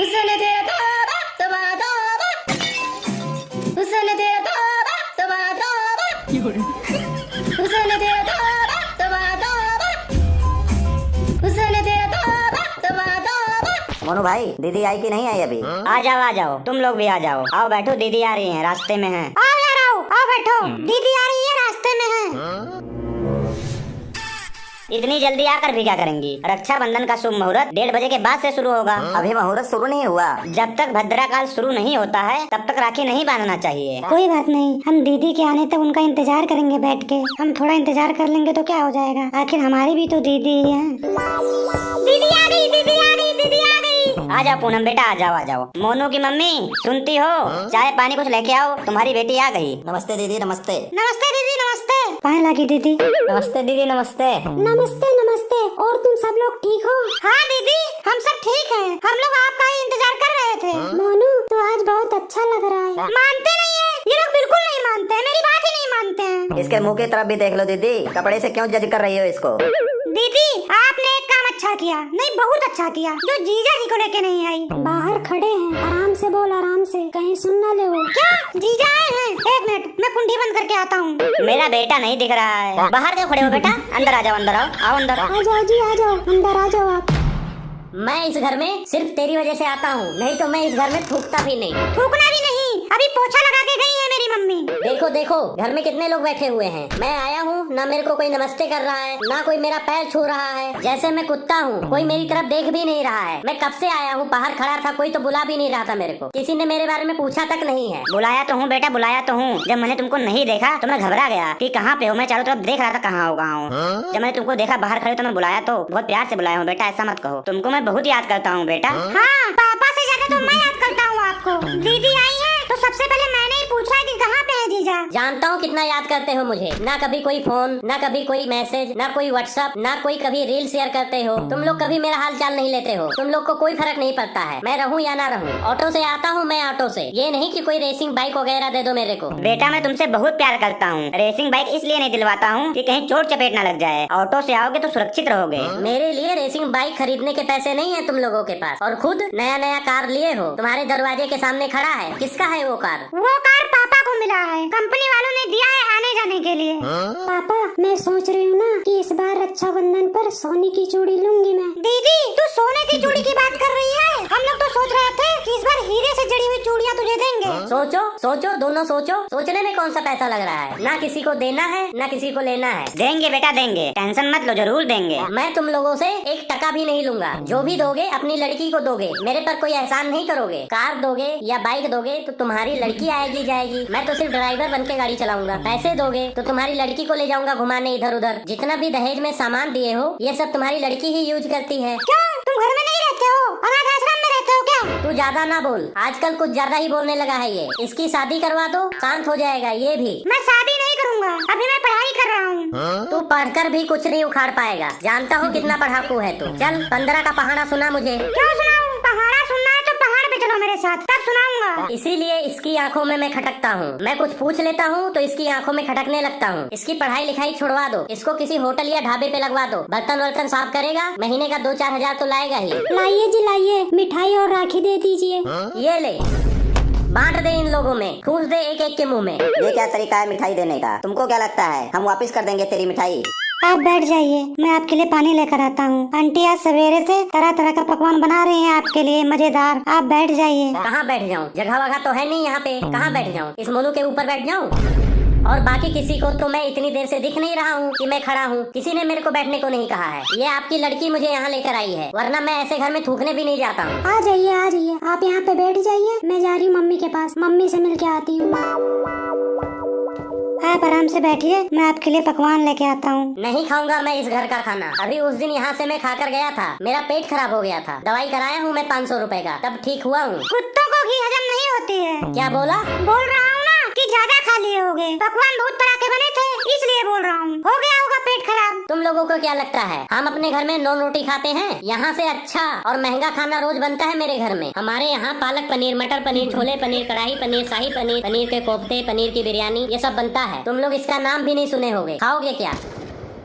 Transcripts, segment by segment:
हुस्न तेरा तौबा तौबा तौबा, हुस्न तेरा तौबा तौबा तौबा, हुस्न तेरा तौबा तौबा तौबा, हुस्न तेरा तौबा तौबा तौबा। मोनू भाई, दीदी आई कि नहीं आई अभी? आ जाओ, तुम लोग भी आ जाओ। आओ बैठो, दीदी आ रही हैं, रास्ते में हैं। आओ यार आओ बैठो, दीदी आ रही है, रास्ते में है। इतनी जल्दी आकर भी क्या करेंगी? रक्षाबंधन का शुभ मुहूर्त 1:30 बजे के बाद से शुरू होगा। अभी मुहूर्त शुरू नहीं हुआ। जब तक भद्रा काल शुरू नहीं होता है तब तक राखी नहीं बांधना चाहिए। कोई बात नहीं, हम दीदी के आने तक उनका इंतजार करेंगे बैठ के। हम थोड़ा इंतजार कर लेंगे तो क्या हो जाएगा, आखिर हमारी भी तो दीदी है। दीदी आ गई, दीदी आ गई, दीदी आ गई। आ जाओ पूनम बेटा, आ जाओ। मोनू की मम्मी सुनती हो, चाय पानी कुछ लेके आओ, तुम्हारी बेटी आ गई। नमस्ते दीदी, नमस्ते। नमस्ते दीदी, नमस्ते। पाए लगी दीदी। नमस्ते दीदी, नमस्ते। नमस्ते नमस्ते। और तुम सब लोग ठीक हो? हाँ दीदी, हम सब ठीक हैं। हम लोग आपका ही इंतजार कर रहे थे। मोनू तो आज बहुत अच्छा लग रहा है। मानते नहीं है ये लोग, बिल्कुल नहीं मानते हैं, मेरी बात ही नहीं मानते हैं। इसके मुंह की तरफ भी देख लो दीदी, कपड़े से क्यों जज कर रही हो इसको? दीदी आपने एक काम अच्छा किया, नहीं बहुत अच्छा किया, जो जीजा जी को लेके नहीं आई। बाहर खड़े हैं, आराम से बोल, आराम से, कहीं सुन ना ले वो। क्या जीजा आए हैं? एक मिनट, मैं कुंडी बंद करके आता हूँ। मेरा बेटा नहीं दिख रहा है। बाहर क्यों खड़े हो बेटा? अंदर आ जाओ, अंदर आओ अंदर। आ जाओ जी, आ जाओ, अंदर आ जाओ आप। मैं इस घर में सिर्फ तेरी वजह से आता हूँ, नहीं तो मैं इस घर में थूकता भी नहीं। थूकना भी नहीं, अभी पोछा लगा के गई है मेरी मम्मी। देखो देखो, घर में कितने लोग बैठे हुए हैं। मैं आया हूँ, ना मेरे को कोई नमस्ते कर रहा है, ना कोई मेरा पैर छू रहा है। जैसे मैं कुत्ता हूँ, कोई मेरी तरफ देख भी नहीं रहा है। मैं कब से आया हूँ, बाहर खड़ा था, कोई तो बुला भी नहीं रहा था मेरे को। किसी ने मेरे बारे में पूछा तक नहीं है। बुलाया तो हूँ बेटा, बुलाया तो हूँ। जब मैंने तुमको नहीं देखा तो मैं घबरा गया कि कहाँ पे हो। मैं चारों तरफ देख रहा था कहाँ हो कहाँ हो। जब मैंने तुमको देखा बाहर खड़े तो मैं बुलाया, तो बहुत प्यार से बुलाया हूँ बेटा, ऐसा मत कहो। तुमको मैं बहुत याद करता हूँ बेटा। हाँ, पापा से ज्यादा तो मैं याद करता हूँ आपको। दीदी आई है तो सबसे पहले मैंने ही पूछा कि कहाँ पे है जीजा। जानता हूँ कितना याद करते हो मुझे। ना कभी कोई फोन, ना कभी कोई मैसेज, ना कोई व्हाट्सएप, ना कोई कभी रील शेयर करते हो। तुम लोग कभी मेरा हाल चाल नहीं लेते हो। तुम लोग को कोई फर्क नहीं पड़ता है, मैं रहूँ या ना रहूँ। ऑटो से आता हूँ मैं, ऑटो से। ये नहीं कि कोई रेसिंग बाइक वगैरह दे दो मेरे को। बेटा मैं तुमसे बहुत प्यार करता हूँ। रेसिंग बाइक इसलिए नहीं दिलवाता हूँ कि कहीं चोट चपेट ना लग जाए। ऑटो से आओगे तो सुरक्षित रहोगे। मेरे लिए रेसिंग बाइक खरीदने के पैसे नहीं है तुम लोगों के पास, और खुद नया नया कार लिए हो। तुम्हारे दरवाजे के सामने खड़ा है, किसका है वो कार? वो कार पापा को मिला है, कंपनी वालों ने दिया है आने जाने के लिए। पापा मैं सोच रही हूँ ना कि इस बार रक्षाबंधन पर सोने की चूड़ी लूंगी मैं। दीदी तू सोने की चूड़ी की बात कर रही है? हम लोग तो सोच रहे थे कि इस बार हीरे से जड़ी हुई चूड़ियाँ तुझे देंगे। सोचो सोचो, दोनों सोचो। सोचने में कौन सा पैसा लग रहा है? ना किसी को देना है ना किसी को लेना है। देंगे बेटा देंगे, टेंशन मत लो, जरूर देंगे। मैं तुम लोगों से 1 टका भी नहीं लूंगा। जो भी दोगे अपनी लड़की को दोगे, मेरे पर कोई एहसान नहीं करोगे। कार दोगे या बाइक दोगे तो तुम्हारी लड़की आएगी जाएगी, मैं तो सिर्फ ड्राइवर बन के गाड़ी चलाऊंगा। पैसे दोगे तो तुम्हारी लड़की को ले जाऊंगा घुमाने इधर उधर। जितना भी दहेज में सामान दिए हो ये सब तुम्हारी लड़की ही यूज करती है। क्या तुम घर में नहीं रहते हो, अनाथ आश्रम में रहते हो क्या? तू ज्यादा ना बोल, आजकल कुछ ज्यादा ही बोलने लगा है ये। इसकी शादी करवा दो, शांत हो जाएगा ये भी। मैं शादी नहीं करूंगा, अभी मैं पढ़ाई कर रहा हूँ। तू पढ़कर भी कुछ नहीं उखाड़ पाएगा, जानता हूँ कितना पढ़ाकू है तू। चल 15 का पहाड़ा सुना मुझे। क्या सुनाऊं? पहाड़ा सुनना है तो पहाड़ पे चलो मेरे साथ, तब सुनाऊंगा। इसीलिए इसकी आंखों में मैं खटकता हूँ। मैं कुछ पूछ लेता हूँ तो इसकी आंखों में खटकने लगता हूँ। इसकी पढ़ाई लिखाई छुड़वा दो, इसको किसी होटल या ढाबे पे लगवा दो। बर्तन वर्तन साफ करेगा, महीने का 2-4 हजार तो लाएगा ही। लाइए जी लाइए, मिठाई और राखी दे दीजिए। ये ले, बांट दे इन लोगों में, ठूस दे एक एक के मुंह में। ये क्या तरीका है मिठाई देने का? तुमको क्या लगता है हम वापस कर देंगे तेरी मिठाई? आप बैठ जाइए, मैं आपके लिए पानी लेकर आता हूँ। आंटी आज सवेरे से तरह तरह का पकवान बना रही हैं आपके लिए, मजेदार। आप बैठ जाइए। कहाँ बैठ जाऊँ? जगह वगह तो है नहीं यहाँ पे, कहाँ बैठ जाऊँ? इस मोनू के ऊपर बैठ जाऊँ? और बाकी किसी को तो मैं इतनी देर से दिख नहीं रहा हूँ कि मैं खड़ा हूँ। किसी ने मेरे को बैठने को नहीं कहा है। ये आपकी लड़की मुझे यहाँ लेकर आई है, वरना मैं ऐसे घर में थूकने भी नहीं जाता हूँ। आ जाइए आ जाइए, आप यहाँ पे बैठ जाइए, मैं जा रही हूँ मम्मी के पास, मम्मी से मिल के आती हूँ। आप आराम से बैठिए, मैं आपके लिए पकवान लेके आता हूँ। नहीं खाऊंगा मैं इस घर का खाना। अभी उस दिन यहाँ से मैं खाकर गया था, मेरा पेट खराब हो गया था। दवाई कराया हूँ मैं 500 रुपए का, तब ठीक हुआ हूँ। कुत्तों को घी हजम नहीं होती है। क्या बोला? बोल रहा हूँ ना कि ज्यादा खा लिए होगे। पकवान बहुत तरह के बने थे, इसलिए बोल रहा हूँ। हो गया होगा पेट खराब। तुम लोगों को क्या लगता है हम अपने घर में 9 रोटी खाते हैं? यहाँ से अच्छा और महंगा खाना रोज बनता है मेरे घर में। हमारे यहाँ पालक पनीर, मटर पनीर, छोले पनीर, कढ़ाई पनीर, शाही पनीर, पनीर के कोफ्ते, पनीर की बिरयानी, ये सब बनता है। तुम लोग इसका नाम भी नहीं सुने होंगे। खाओगे क्या?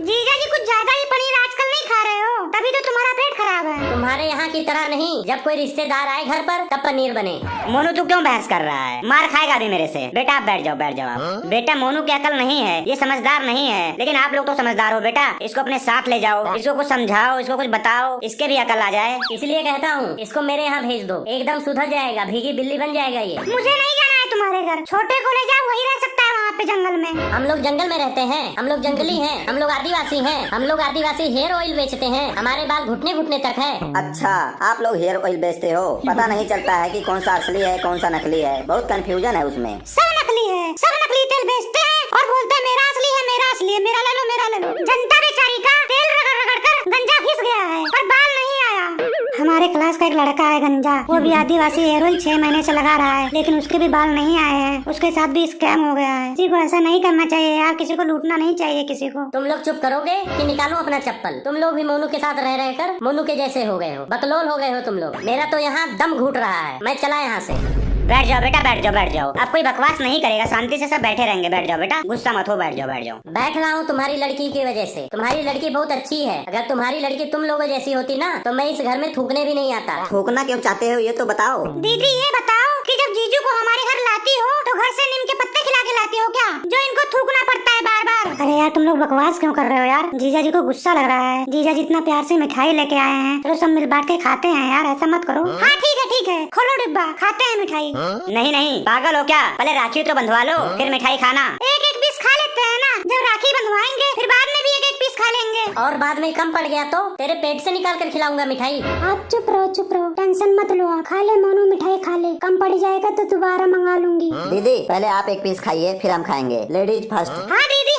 जीजा जी कुछ ज्यादा ही पनीर आजकल नहीं खा रहे हो, तभी तो तुम्हारा पेट खराब है। तुम्हारे यहाँ की तरह नहीं, जब कोई रिश्तेदार आए घर पर तब पनीर बने। मोनू तू क्यों बहस कर रहा है? मार खाएगा अभी मेरे से। बेटा आप बैठ जाओ आप। बेटा मोनू की अकल नहीं है, ये समझदार नहीं है, लेकिन आप लोग तो समझदार हो बेटा। इसको अपने साथ ले जाओ, इसको कुछ समझाओ, इसको कुछ बताओ, इसके भी अकल आ जाए। इसलिए कहता हूँ इसको मेरे यहाँ भेज दो, एकदम सुधर जाएगा, भीगी बिल्ली बन जाएगा ये। मुझे नहीं जाना है तुम्हारे घर, छोटे को ले जाओ, वही रह सकता है वहाँ पे जंगल में। हम लोग जंगल में रहते हैं, हम लोग जंगली हैं, हम लोग आदिवासी हैं, हम लोग आदिवासी हेयर ऑयल बेचते हैं, हमारे बाल घुटने घुटने तक है। अच्छा आप लोग हेयर ऑयल बेचते हो? पता नहीं चलता है कि कौन सा असली है कौन सा नकली है, बहुत कंफ्यूजन है उसमें। सब नकली है, सब नकली तेल बेचते हैं और बोलते हैं मेरा असली है, मेरा असली है, मेरा ले लो, मेरा ले लो। जनता बेचारी का तेल रगड़ रगड़ कर गंजा घिस गया है पर बाल नहीं आया। हमारे क्लास का एक लड़का है गंजा, वो भी आदिवासी हेयर ऑयल 6 महीने से लगा रहा है, लेकिन उसके भी बाल नहीं आए हैं। उसके साथ भी स्कैम हो गया है। किसी को ऐसा नहीं करना चाहिए यार, किसी को लूटना नहीं चाहिए किसी को। तुम लोग चुप करोगे कि निकालूं अपना चप्पल? तुम लोग भी मोनू के साथ रह रह कर मोनू के जैसे हो गए हो, बकलोल हो गए हो तुम लोग। मेरा तो यहाँ दम घुट रहा है, मैं चला यहाँ से। बैठ जाओ बेटा बैठ जाओ। अब कोई बकवास नहीं करेगा, शांति से सब बैठे रहेंगे। बैठ जाओ बेटा, गुस्सा मत हो, बैठ जाओ। बैठ रहा हूँ तुम्हारी लड़की की वजह से। तुम्हारी लड़की बहुत अच्छी है, अगर तुम्हारी लड़की तुम लोगों जैसी होती ना तो मैं इस घर में थूकने भी नहीं आता। थूकना क्यों चाहते हो ये तो बताओ। दीदी ये बताओ कि जब जीजू को हमारे घर लाती हो तो घर से नीम के पत्ते खिला के लाती हो क्या, जो इनको थूकना पड़ता है बार बार? अरे यार तुम लोग बकवास क्यों कर रहे हो यार? जीजा जी को गुस्सा लग रहा है। जीजा जी इतना प्यार से मिठाई लेके आए हैं, चलो सब मिल बांट के खाते हैं यार, ऐसा मत करो। हाँ ठीक है, खोलो डिब्बा, खाते हैं मिठाई। नहीं पागल हो क्या? पहले राखी तो बंधवा लो फिर मिठाई खाना। एक एक पीस खा लेते हैं ना, जब राखी बंधवाएंगे फिर बाद में भी एक एक पीस खा लेंगे। और बाद में कम पड़ गया तो तेरे पेट से निकाल कर खिलाऊंगा मिठाई। आप चुप रहो, टेंशन मत लो। आप खा ले मोनू, मिठाई खा ले, कम पड़ जाएगा तो दोबारा मंगा लूंगी। दीदी पहले आप एक पीस खाइए फिर हम खाएंगे, लेडीज फर्स्ट। हाँ दीदी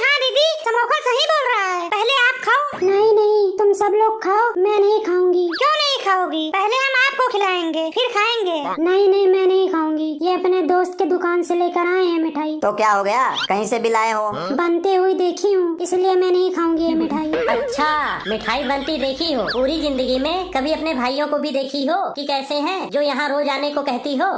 समोखा सही बोल रहा है, पहले आप खाओ। नहीं तुम सब लोग खाओ, मैं नहीं खाऊंगी। क्यों नहीं खाओगी? पहले हम आपको खिलाएंगे फिर खाएंगे। नहीं मैं नहीं खाऊंगी, ये अपने दोस्त के दुकान से लेकर आए हैं मिठाई। तो क्या हो गया, कहीं से भी लाए हो? बनते हुई देखी हूँ, इसलिए मैं नहीं खाऊंगी ये मिठाई। अच्छा मिठाई बनती देखी हो? पूरी जिंदगी में कभी अपने भाइयों को भी देखी हो कि कैसे हैं, जो यहाँ रोज आने को कहती हो?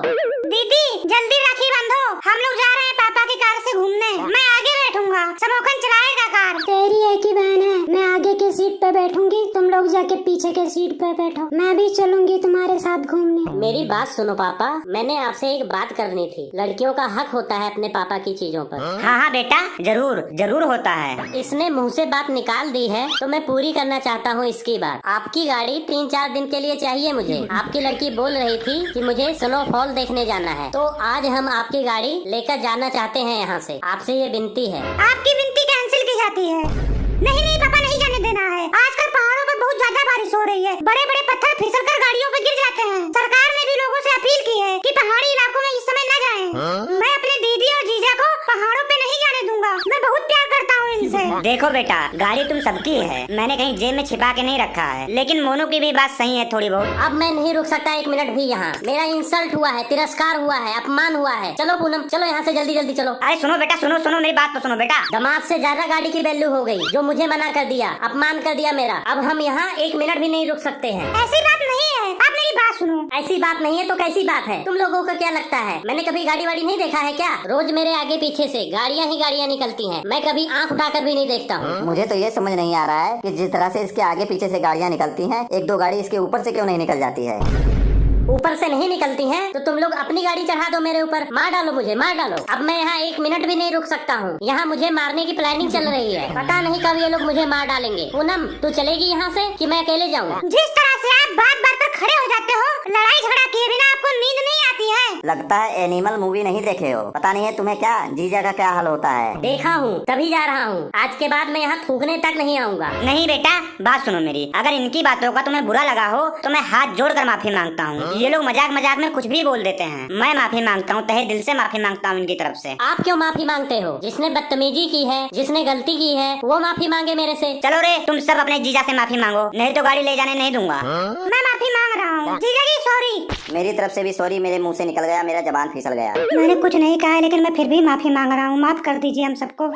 दीदी जल्दी राखी बांधो, हम लोग जा रहे हैं पापा की कार से घूमने। मैं आगे बैठूंगा, समोखन चलाएगा कार। तेरी एक ही बहन है, मैं आगे की सीट पे बैठूंगी, तुम लोग जाके पीछे के सीट पे बैठो। मैं भी चलूंगी तुम्हारे साथ घूमने। मेरी बात सुनो पापा, मैंने आपसे एक बात करनी थी। लड़कियों का हक होता है अपने पापा की चीजों पर। हाँ बेटा जरूर होता है। इसने मुंह से बात निकाल दी है तो मैं पूरी करना चाहता हूँ इसकी बात। आपकी गाड़ी 3-4 दिन के लिए चाहिए मुझे। आपकी लड़की बोल रही थी कि मुझे स्नोफॉल देखने जाना है, तो आज हम आपकी गाड़ी लेकर जाना चाहते हैं यहाँ से। आपसे ये विनती है। आपकी विनती कैंसिल की जाती है। नहीं पापा, नहीं जाने देना है। आजकल पहाड़ों पर बहुत ज्यादा बारिश हो रही है, बड़े बड़े पत्थर फिसलकर गाड़ियों पर गिर जाते हैं। सरकार ने भी लोगों से अपील की है कि पहाड़ी इलाकों में इस समय न जाएं। मैं अपने दीदी और जीजा को पहाड़ों पे नहीं जाने दूंगा, मैं बहुत प्यार करता हूँ इनसे। देखो बेटा, गाड़ी तुम सबकी है, मैंने कहीं जेब में छिपा के नहीं रखा है, लेकिन मोनू की भी बात सही है थोड़ी बहुत। अब मैं नहीं रुक सकता 1 मिनट भी यहाँ। मेरा इंसल्ट हुआ है, तिरस्कार हुआ है, अपमान हुआ है। चलो पूनम, चलो यहाँ से जल्दी चलो। अरे सुनो बेटा, सुनो मेरी बात तो सुनो बेटा। दामाद से ज्यादा गाड़ी की वैल्यू हो गई, जो मुझे मना कर दिया, अपमान कर दिया मेरा। अब हम यहाँ 1 मिनट भी नहीं रुक सकते हैं। ऐसी बात नहीं है, आप मेरी बात सुनो। ऐसी बात नहीं है तो कैसी बात है? तुम लोगों को क्या लगता है मैंने कभी गाड़ी वाड़ी नहीं देखा है क्या? रोज मेरे आगे पीछे से गाड़ियाँ ही गाड़ियाँ निकलती हैं, मैं कभी आंख उठाकर भी नहीं देखता हूँ। मुझे तो ये समझ नहीं आ रहा है कि जिस तरह से इसके आगे पीछे से गाड़ियाँ निकलती हैं, 1-2 गाड़ी इसके ऊपर से क्यों नहीं निकल जाती है? ऊपर से नहीं निकलती हैं तो तुम लोग अपनी गाड़ी चढ़ा दो मेरे ऊपर, मार डालो मुझे, मार डालो। अब मैं यहाँ 1 मिनट भी नहीं रुक सकता हूँ। यहाँ मुझे मारने की प्लानिंग चल रही है, पता नहीं कब ये लोग मुझे मार डालेंगे। पूनम तू चलेगी यहाँ से कि मैं अकेले जाऊँ? जिस तरह से आप बात पर खड़े हो जाते हो, लड़ाई झगड़ा किए बिना आपको नींद नहीं आती है। लगता है एनिमल मूवी नहीं देखे हो, पता नहीं है तुम्हें क्या जीजा का क्या हाल होता है। देखा हूँ तभी जा रहा हूँ, आज के बाद मैं यहाँ थूकने तक नहीं आऊँगा। नहीं बेटा बात सुनो मेरी, अगर इनकी बातों का तुम्हें बुरा लगा हो तो मैं हाथ जोड़कर माफी मांगता हूँ। ये लोग मजाक में कुछ भी बोल देते हैं, मैं माफी मांगता हूँ, तहे दिल से माफी मांगता हूँ इनकी तरफ से। आप क्यों माफी मांगते हो? जिसने बदतमीजी की है, जिसने गलती की है, वो माफी मांगे मेरे से। चलो रे तुम सब अपने जीजा से माफी मांगो, नहीं तो गाड़ी ले जाने नहीं दूंगा। मैं माफी मांग रहा हूँ जीजा जी, सॉरी। मेरी तरफ से भी सॉरी, मेरे मुंह से निकल गया, मेरा जबान फिसल गया। मैंने कुछ नहीं कहा है, लेकिन मैं फिर भी माफी मांग रहा हूँ, माफ कर दीजिए हम सबको।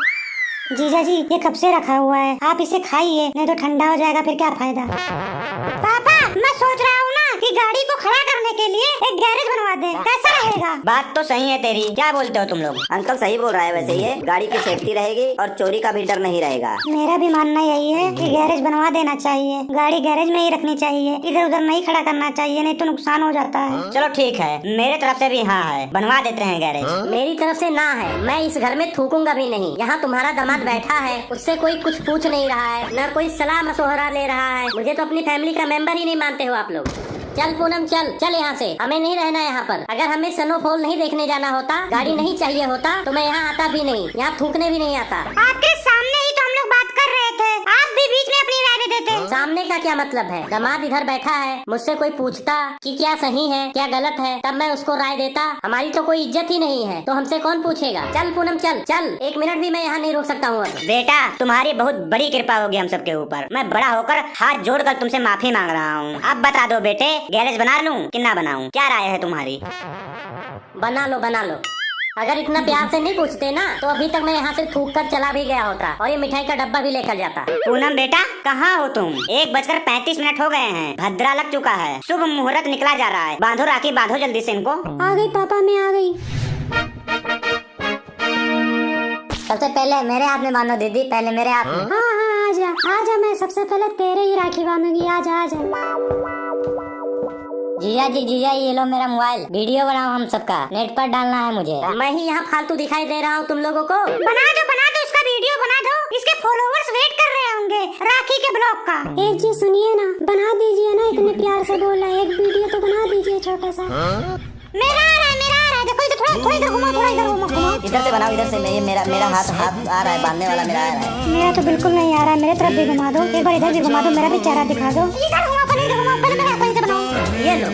जीजा जी ये कब से रखा हुआ है, आप इसे खाइए, नहीं तो ठंडा हो जाएगा, फिर क्या फायदा। पापा मैं सोच रहा हूँ ना कि गाड़ी को खड़ा करने के लिए एक गैरेज बनवा दे, कैसा रहेगा। बात तो सही है तेरी, क्या बोलते हो तुम लोग? अंकल सही बोल रहा है। वैसे ये गाड़ी की सेफ्टी रहेगी और चोरी का भी डर नहीं रहेगा। मेरा भी मानना यही है कि गैरेज बनवा देना चाहिए, गाड़ी गैरेज में ही रखनी चाहिए, इधर उधर नहीं खड़ा करना चाहिए, नहीं तो नुकसान हो जाता है। चलो ठीक है, मेरे तरफ से भी हाँ है, बनवा देते हैं गैरेज। मेरी तरफ से ना है, मैं इस घर में थूकूंगा भी नहीं। यहाँ तुम्हारा दामाद बैठा है, उससे कोई कुछ पूछ नहीं रहा है, न कोई सलाह मशवरा ले रहा है। मुझे तो अपनी फैमिली का मेंबर ही नहीं मानते हो आप लोग। चल पूनम चल चल यहाँ से, हमें नहीं रहना यहाँ पर। अगर हमें स्नोफॉल नहीं देखने जाना होता, गाड़ी नहीं चाहिए होता, तो मैं यहाँ आता भी नहीं, यहाँ थूकने भी नहीं आता। आपके सामने ही तो हम लोग बात कर रहे थे, आप भी बीच में अपनी राय दे देते। सामने का क्या मतलब है? दामाद इधर बैठा है, मुझसे कोई पूछता कि क्या सही है क्या गलत है, तब मैं उसको राय देता। हमारी तो कोई इज्जत ही नहीं है, तो हमसे कौन पूछेगा? चल पूनम चल चल, 1 मिनट भी मैं यहाँ नहीं रोक सकता हूँ। बेटा तुम्हारी बहुत बड़ी कृपा होगी हम सबके ऊपर। मैं बड़ा होकर हाथ जोड़कर तुमसे माफी मांग रहा हूँ। अब बता दो बेटे, गैरेज बना लूं कि ना बनाऊं? क्या राय है तुम्हारी? बना लो बना लो। अगर इतना प्यार से नहीं पूछते ना, तो अभी तक मैं यहाँ से थूक कर चला भी गया होता और ये मिठाई का डब्बा भी लेकर जाता। पूनम बेटा कहाँ हो तुम? 1:35 हो गए हैं, भद्रा लग चुका है, शुभ मुहूर्त निकला जा रहा है। बांधो राखी, बांधो जल्दी से इनको। आ गई पापा, मैं आ गई। सबसे पहले मेरे हाथ में बांधो दीदी, पहले मेरे हाथ में। हाँ हाँ आजा आजा, मैं सबसे पहले तेरे ही राखी बांधूंगी, आजा आजा। जीजा जी जीजा, ये लो मेरा मोबाइल, वीडियो बनाओ हम सबका, नेट पर डालना है मुझे। मैं ही यहाँ फालतू दिखाई दे रहा हूँ तुम लोगों को? बना दो इसका वीडियो बना दो, इसके फॉलोवर्स वेट कर रहे होंगे राखी के ब्लॉग का। एक जी सुनिए ना, बना दीजिए ना, इतने प्यार से बोल रहा है, एक वीडियो तो बना दीजिए छोटा सा। मेरा आ रहा है, देखो इधर थोड़ा इधर घुमा, थोड़ा इधर घुमा। इधर से बनाओ, इधर से। ये मेरा हाथ आ रहा है, बांधने वाला मेरा आ रहा है। मेरा तो बिल्कुल नहीं आ रहा है, मेरे तरफ भी घुमा दो, एक बार इधर भी घुमा दो, मेरा भी चेहरा दिखा दो। इधर घुमा, पहले मेरे हाथ से बनाओ। ये लो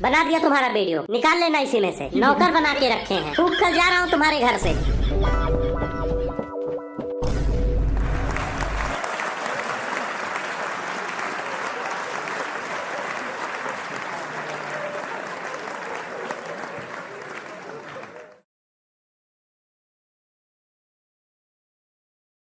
बना दिया तुम्हारा वीडियो, निकाल लेना इसी में से। नौकर बना के रखे हैं, खूब कर जा रहा हूँ तुम्हारे घर से।